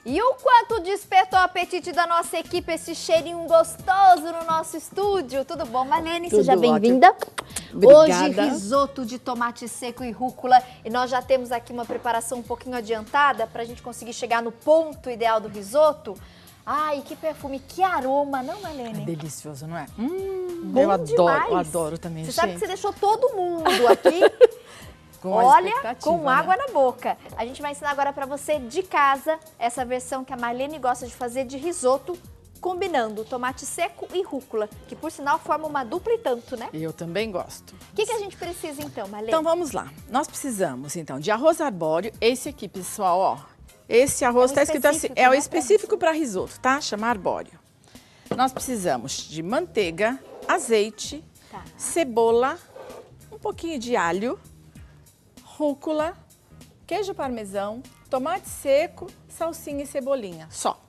E o quanto despertou o apetite da nossa equipe, esse cheirinho gostoso no nosso estúdio. Tudo bom, Marlene? Tudo Seja ótimo. bem-vinda. Obrigada. Hoje, risoto de tomate seco e rúcula. E nós já temos aqui uma preparação um pouquinho adiantada para a gente conseguir chegar no ponto ideal do risoto. Ai, que perfume, que aroma, não, Marlene? É delicioso, não é? Bom eu demais. adoro também, Você gente. sabe que você deixou todo mundo aqui, Com a olha, expectativa, com água né? na boca. A gente vai ensinar agora para você de casa essa versão que a Marlene gosta de fazer de risoto, combinando tomate seco e rúcula, que por sinal forma uma dupla e tanto, né? Eu também gosto. O que a gente precisa então, Marlene? Então vamos lá. Nós precisamos então de arroz arbóreo. Esse aqui, pessoal, ó. Esse arroz É o está escrito assim, específico, é o né, específico para risoto, tá? Chama arbóreo. Nós precisamos de manteiga, azeite, Tá. cebola, um pouquinho de alho, rúcula, queijo parmesão, tomate seco, salsinha e cebolinha, só.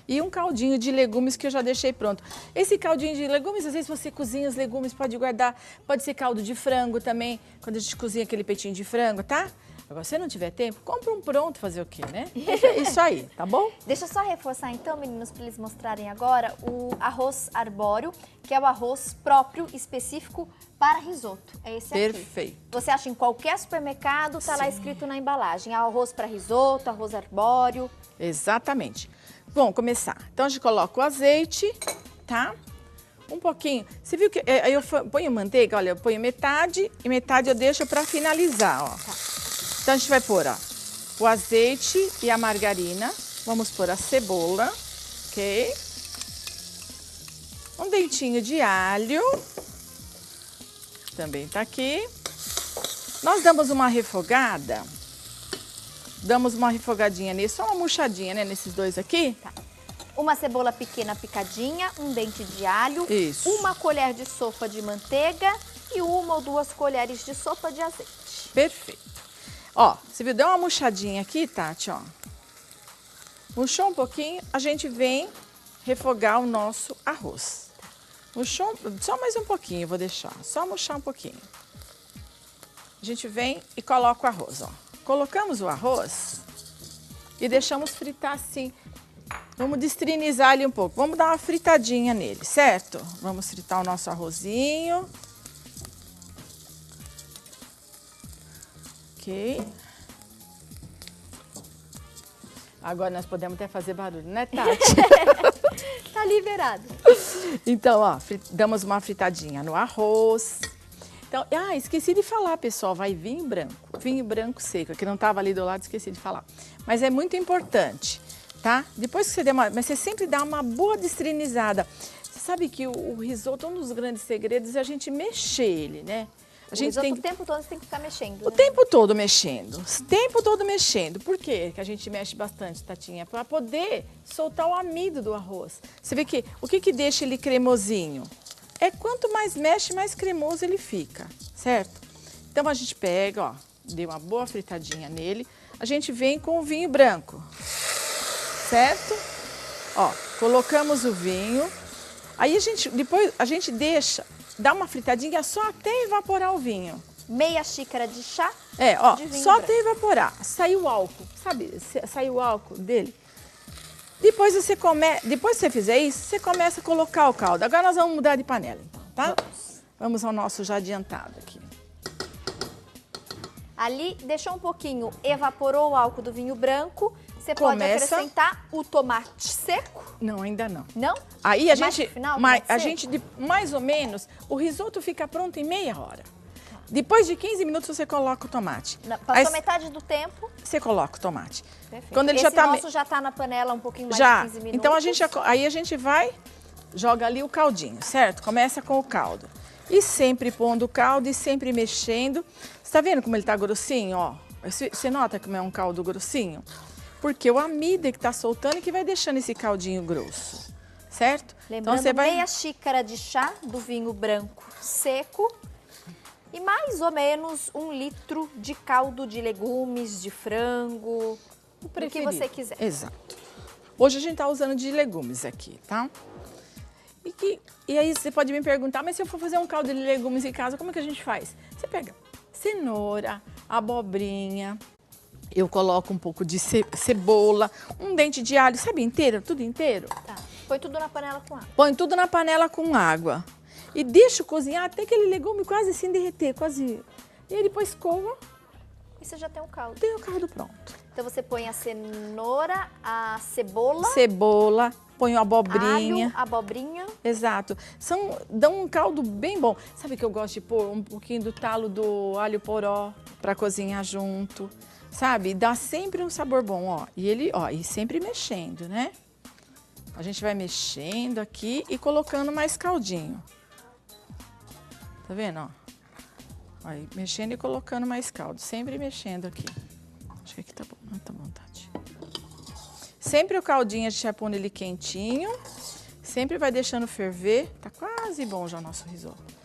E um caldinho de legumes que eu já deixei pronto. Esse caldinho de legumes, às vezes você cozinha os legumes, pode guardar, pode ser caldo de frango também, quando a gente cozinha aquele peitinho de frango, tá? Agora, se não tiver tempo, compra um pronto, fazer o quê, né? Isso aí, tá bom? Deixa eu só reforçar então, meninos, para eles mostrarem agora o arroz arbóreo, que é o arroz próprio, específico para risoto. É esse aqui. Perfeito. Você acha em qualquer supermercado, tá lá escrito na embalagem. Arroz para risoto, arroz arbóreo. Exatamente. Bom, começar. Então, a gente coloca o azeite, tá? Um pouquinho. Você viu que eu ponho manteiga? Olha, eu ponho metade e metade eu deixo para finalizar, ó. Tá. Então, a gente vai pôr, ó, o azeite e a margarina. Vamos pôr a cebola, ok? Um dentinho de alho. Também tá aqui. Nós damos uma refogada. Damos uma refogadinha nisso, só uma murchadinha, né, nesses dois aqui. Tá. Uma cebola pequena picadinha, um dente de alho, Isso. uma colher de sopa de manteiga e uma ou duas colheres de sopa de azeite. Perfeito. Ó, você viu, deu uma murchadinha aqui, Tati, ó. Murchou um pouquinho, a gente vem refogar o nosso arroz. Murchou, só mais um pouquinho, eu vou deixar, só murchar um pouquinho. A gente vem e coloca o arroz, ó. Colocamos o arroz e deixamos fritar assim. Vamos destrinizar ele um pouco, vamos dar uma fritadinha nele, certo? Vamos fritar o nosso arrozinho. Ok. Agora nós podemos até fazer barulho, né, Tati? Tá liberado. Então, ó, damos uma fritadinha no arroz. Então, esqueci de falar, pessoal, vai vinho branco seco, que não estava ali do lado, esqueci de falar. Mas é muito importante, tá? Depois que você mas você sempre dá uma boa destrinizada. Você sabe que o risoto, um dos grandes segredos é a gente mexer ele, né? A gente O tempo todo você tem que ficar mexendo, O né? tempo todo mexendo, o tempo todo mexendo. Por quê que a gente mexe bastante, Tatinha? Para poder soltar o amido do arroz. Você vê que o que deixa ele cremosinho? É quanto mais mexe, mais cremoso ele fica, certo? Então a gente pega, ó, deu uma boa fritadinha nele. A gente vem com o vinho branco, certo? Ó, colocamos o vinho. Aí depois a gente deixa, dá uma fritadinha só até evaporar o vinho. Meia xícara de chá Ó, de vinho só branco. até evaporar. Saiu o álcool, sabe? Saiu o álcool dele. Depois depois que você fizer isso, você começa a colocar o caldo. Agora nós vamos mudar de panela, então, tá? Vamos ao nosso já adiantado aqui. Ali, deixou um pouquinho, evaporou o álcool do vinho branco. Você pode Começa- acrescentar o tomate seco. Não, ainda não. Não? Aí a Tomate gente, no final, mais ou menos, o risoto fica pronto em meia hora. Depois de 15 minutos você coloca o tomate. Passou Aí metade do tempo. você coloca o tomate. Perfeito. Quando ele Esse já tá nosso já tá na panela um pouquinho mais já. de 15 minutos. Então aí a gente vai, joga ali o caldinho, certo? Começa com o caldo. E sempre pondo o caldo e sempre mexendo. Você tá vendo como ele tá grossinho, ó? Você nota como é um caldo grossinho? Porque o amido que tá soltando e que vai deixando esse caldinho grosso, certo? Lembrando, então você vai meia xícara de chá do vinho branco seco e mais ou menos 1 litro de caldo de legumes, de frango, o que preferido. você quiser. Exato. Hoje a gente tá usando de legumes aqui, tá? E aí você pode me perguntar, mas se eu for fazer um caldo de legumes em casa, como é que a gente faz? Você pega cenoura, abobrinha, Eu coloco um pouco de cebola, um dente de alho, sabe, inteiro, tudo inteiro. Tá. Põe tudo na panela com água. Põe tudo na panela com água. E deixa cozinhar até aquele legume quase assim derreter, quase. E aí depois coa. E você já tem o caldo. Tem o caldo pronto. Então você põe a cenoura, a cebola. Cebola, põe a abobrinha. Alho, abobrinha. Exato. Dão um caldo bem bom. Sabe que eu gosto de pôr um pouquinho do talo do alho poró para cozinhar junto. Sabe? Dá sempre um sabor bom, ó. E sempre mexendo, né? A gente vai mexendo aqui e colocando mais caldinho. Tá vendo, ó? Aí, mexendo e colocando mais caldo. Sempre mexendo aqui. Acho que aqui tá bom, não tá à vontade. Sempre o caldinho a gente vai pondo ele quentinho. Sempre vai deixando ferver. Tá quase bom já o nosso risoto.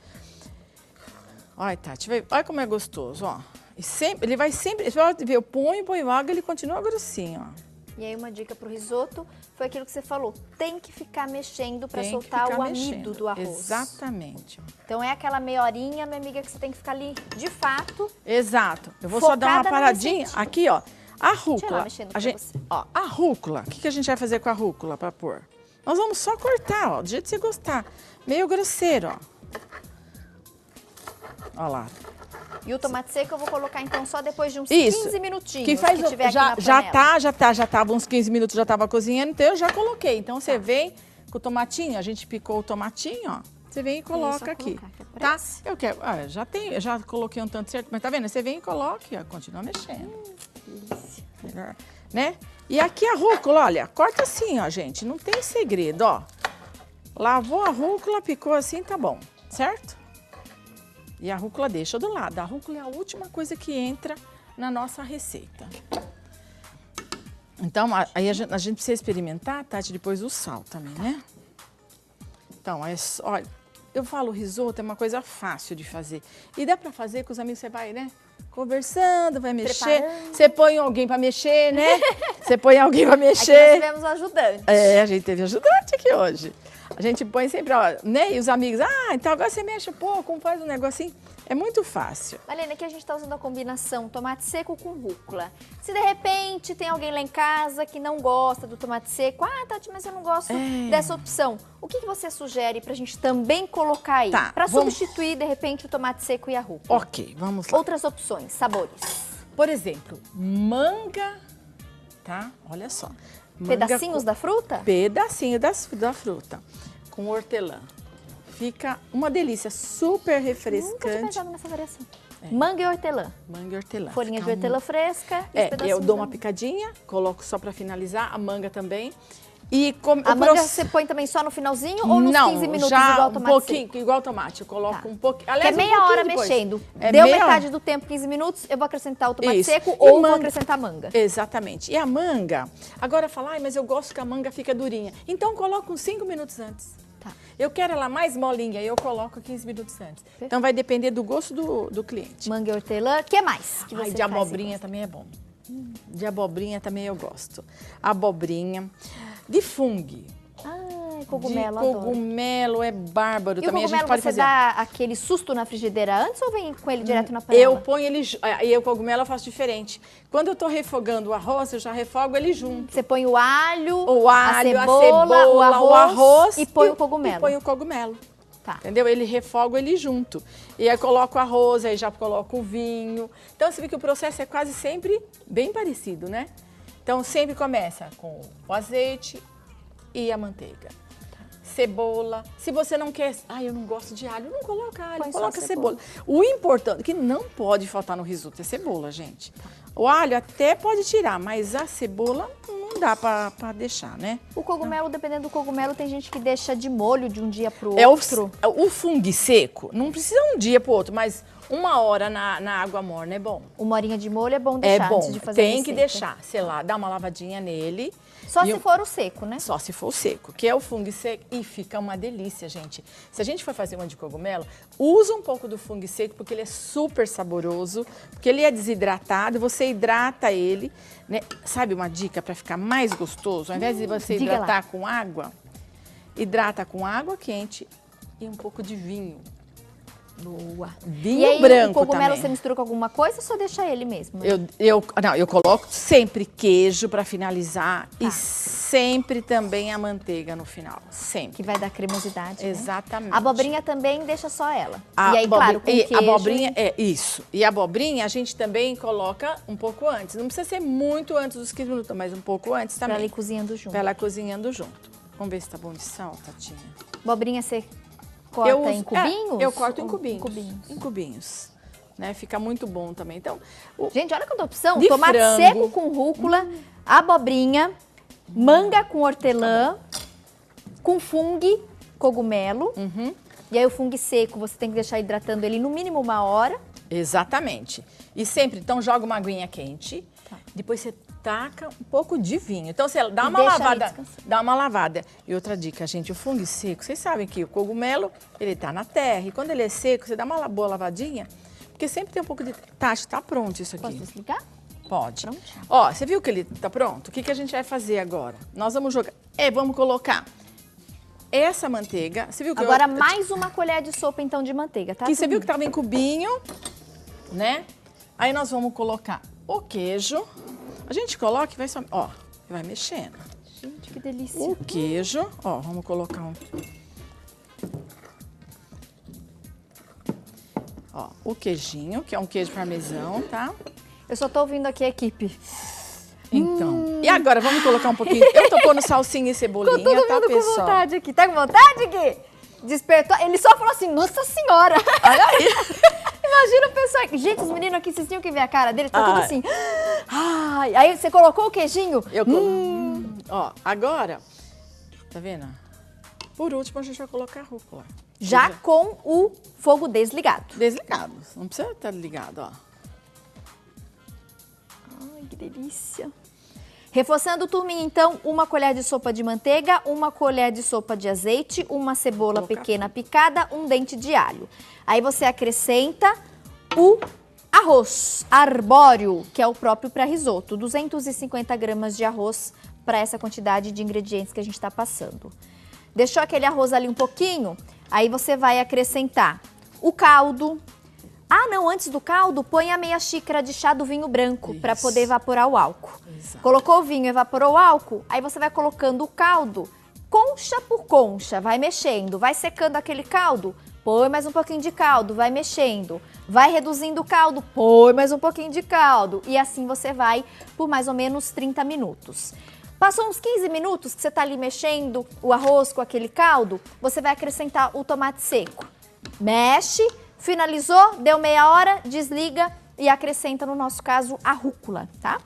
Olha, Tati, olha como é gostoso, ó. E sempre, ele vai sempre, eu ponho água, ele continua grossinho, ó. E aí uma dica pro risoto foi aquilo que você falou, tem que ficar mexendo para soltar o amido do arroz. Exatamente. Então é aquela meia horinha, minha amiga, que você tem que ficar ali de fato. Exato. Eu vou só dar uma paradinha aqui, ó. A rúcula. A rúcula. O que a gente vai fazer com a rúcula para pôr? Nós vamos só cortar, ó, do jeito que você gostar. Meio grosseiro, ó. Ó lá. E o tomate seco eu vou colocar então só depois de uns 15 minutinhos. Que tiver aqui na panela. Já tava uns 15 minutos, já tava cozinhando, então eu já coloquei. Então você vem com o tomatinho, a gente picou o tomatinho, ó. Você vem e coloca aqui, tá? Eu quero, eu já coloquei um tanto certo, mas tá vendo? Você vem e coloca, ó, continua mexendo. Delícia. Melhor, né? E aqui a rúcula, olha, corta assim, ó, gente, não tem segredo, ó. Lavou a rúcula, picou assim, tá bom, certo? E a rúcula deixa do lado. A rúcula é a última coisa que entra na nossa receita. Então, aí a gente precisa experimentar, Tati, depois o sal também, né? Então, olha, eu falo risoto é uma coisa fácil de fazer. E dá pra fazer com os amigos, você vai, né? Conversando, vai mexer. Você põe alguém pra mexer, né? Você põe alguém pra mexer. Aqui nós tivemos um ajudante. É, a gente teve ajudante aqui hoje. A gente põe sempre, ó, né? E os amigos, então agora você mexe um pouco, faz um negocinho. É muito fácil. Marlene, aqui a gente tá usando a combinação tomate seco com rúcula. Se de repente tem alguém lá em casa que não gosta do tomate seco, Tati, mas eu não gosto dessa opção. O que você sugere pra gente também colocar aí? Tá, pra substituir, de repente, o tomate seco e a rúcula. Ok, vamos lá. Outras opções, sabores. Por exemplo, manga, tá? Olha só. Pedacinhos da fruta? Pedacinho da fruta, com hortelã. Fica uma delícia, super refrescante. Nunca tinha pensado nessa variação. Manga e hortelã. Manga e hortelã. Folhinha de hortelã fresca. Eu dou uma picadinha, coloco só para finalizar, a manga também. E a manga você põe também só no finalzinho ou nos 15 minutos já igual o tomate pouquinho, seco? Igual o tomate, eu coloco um pouquinho. Aliás, que é meia hora mexendo. Deu metade do tempo, 15 minutos, eu vou acrescentar o tomate seco ou vou acrescentar a manga. Exatamente. E a manga, agora fala, mas eu gosto que a manga fica durinha. Então coloca uns 5 minutos antes. Tá. Eu quero ela mais molinha, eu coloco 15 minutos antes. Perfeito. Então vai depender do gosto do cliente. Manga e hortelã, o que mais que você de abobrinha também é bom. De abobrinha também eu gosto. Abobrinha. De fungo. Cogumelo, de cogumelo é bárbaro. E também o cogumelo a gente pode fazer. Dá aquele susto na frigideira antes ou vem com ele direto na panela? Eu ponho ele, e o cogumelo eu faço diferente. Quando eu tô refogando o arroz, eu já refogo ele junto. Você põe o alho, a cebola, o arroz e põe o cogumelo. E põe o cogumelo. Tá. Entendeu? Ele refoga ele junto. E aí coloco o arroz, aí já coloco o vinho. Então você vê que o processo é quase sempre bem parecido, né? Então sempre começa com o azeite e a manteiga. Cebola. Se você não quer... eu não gosto de alho. Não coloca alho, coloca cebola. O importante, que não pode faltar no risoto, é cebola, gente. O alho até pode tirar, mas a cebola não dá pra deixar, né? O cogumelo, dependendo do cogumelo, tem gente que deixa de molho de um dia pro outro. O fungo seco, não precisa um dia pro outro, mas 1 hora na água morna é bom. 1 horinha de molho é bom deixar antes de fazer a receita. Tem que deixar, sei lá, dá uma lavadinha nele. Só se for o seco, né? Só se for o seco, que é o fungo seco. E fica uma delícia, gente. Se a gente for fazer uma de cogumelo, usa um pouco do fungo seco, porque ele é super saboroso, porque ele é desidratado, você hidrata ele, né? Sabe uma dica para ficar mais gostoso? Ao invés de você hidratar com água, hidrata com água quente e um pouco de vinho. Boa. Vinho e aí, branco o cogumelo também. você mistura com alguma coisa ou só deixa ele mesmo? Eu coloco sempre queijo para finalizar Tá. e sempre também a manteiga no final, sempre. Que vai dar cremosidade, né? Exatamente. A abobrinha também deixa só ela. A e aí, claro, com e queijo. a abobrinha, isso. E a abobrinha a gente também coloca um pouco antes. Não precisa ser muito antes dos 15 minutos, mas um pouco antes Pra também. ela ir cozinhando junto. Pra ela cozinhando junto. Vamos ver se tá bom de sal, Tatinha. Abobrinha você corta em cubinhos? Eu corto em Ou cubinhos. Em cubinhos. Né? Fica muito bom também. Então, Gente, olha quanta opção. De Tomate frango. seco com rúcula, abobrinha, manga com hortelã, com fungo, cogumelo. E aí o fungo seco, você tem que deixar hidratando ele no mínimo 1 hora. exatamente. E sempre, então, joga uma aguinha quente. Tá. Depois você taca um pouco de vinho. Então, você dá E uma deixa ali lavada. descansando. Dá uma lavada. E outra dica, gente, o fungo seco, vocês sabem que o cogumelo, ele tá na terra. E quando ele é seco, você dá uma boa lavadinha, porque sempre tem um pouco de... Tati, tá pronto isso aqui. Posso desligar? Pode. Prontinho. Ó, você viu que ele tá pronto? O que, que a gente vai fazer agora? Nós vamos jogar... vamos colocar essa manteiga. Você viu que Agora mais 1 colher de sopa, então, de manteiga, tá? que você viu que tava em cubinho, né? Aí nós vamos colocar o queijo. A gente coloca e vai só... Ó, vai mexendo. Gente, que delícia. O queijo, ó, vamos colocar um... Ó, o queijinho, que é um queijo parmesão, tá? Eu só tô ouvindo aqui a equipe. Então, e agora vamos colocar um pouquinho... Eu tô pondo salsinha e cebolinha, Ficou todo tá, mundo com pessoal? vontade aqui. Tá com vontade, Gui? Despertou. Ele só falou assim, nossa senhora. Olha aí. Imagina o pessoal. Gente, os meninos aqui, vocês tinham que ver a cara dele. Tá tudo Ai. assim. Ai. Aí você colocou o queijinho? Ó, agora, tá vendo? Por último, a gente vai colocar a rúcula. Já com o fogo desligado. Desligado, não precisa estar ligado, ó. Ai, que delícia. Reforçando o turminho, então, 1 colher de sopa de manteiga, 1 colher de sopa de azeite, 1 cebola pequena picada, 1 dente de alho. Aí você acrescenta o arroz arbóreo, que é o próprio para risoto. 250 gramas de arroz para essa quantidade de ingredientes que a gente está passando. Deixou aquele arroz ali um pouquinho, aí você vai acrescentar o caldo. Ah, não, antes do caldo, põe a meia xícara de chá do vinho branco para Isso. poder evaporar o álcool. Exato. Colocou o vinho, evaporou o álcool, aí você vai colocando o caldo, concha por concha, vai mexendo, vai secando aquele caldo, põe mais um pouquinho de caldo, vai mexendo, vai reduzindo o caldo, põe mais um pouquinho de caldo, e assim você vai por mais ou menos 30 minutos. Passou uns 15 minutos que você está ali mexendo o arroz com aquele caldo, você vai acrescentar o tomate seco. Mexe, finalizou, deu meia hora, desliga e acrescenta, no nosso caso, a rúcula, tá?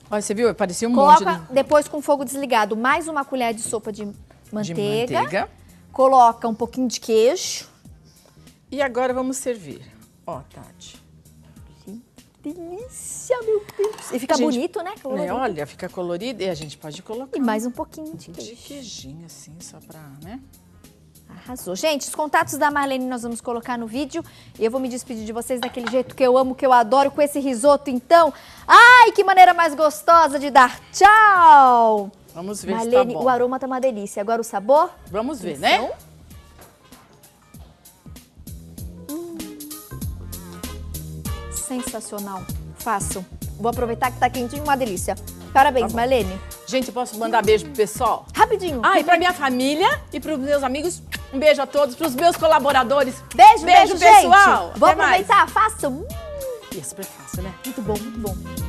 Olha, você viu? Parecia um monte Coloca depois com fogo desligado mais 1 colher de sopa de manteiga. de manteiga. Coloca um pouquinho de queijo. E agora vamos servir. Ó, Tati. Delícia, meu Deus. E fica Gente, bonito, né? Né, olha, fica colorido e a gente pode colocar E mais um pouquinho de de queijo. queijinho assim, só pra, né? Arrasou. Gente, os contatos da Marlene nós vamos colocar no vídeo. E eu vou me despedir de vocês daquele jeito que eu amo, que eu adoro, com esse risoto, então. Ai, que maneira mais gostosa de dar tchau! Vamos ver Marlene, se tá bom. o aroma tá uma delícia. Agora o sabor? Vamos ver, né? Sensacional. Façam. Vou aproveitar que tá quentinho, uma delícia. Parabéns, Marlene. Gente, posso mandar beijo pro pessoal? Rapidinho. Ah, e pra minha família e pros meus amigos, um beijo a todos, pros meus colaboradores. Beijo, pessoal. gente. Vou Até mais. aproveitar, façam. E é super fácil, né? Muito bom, muito bom.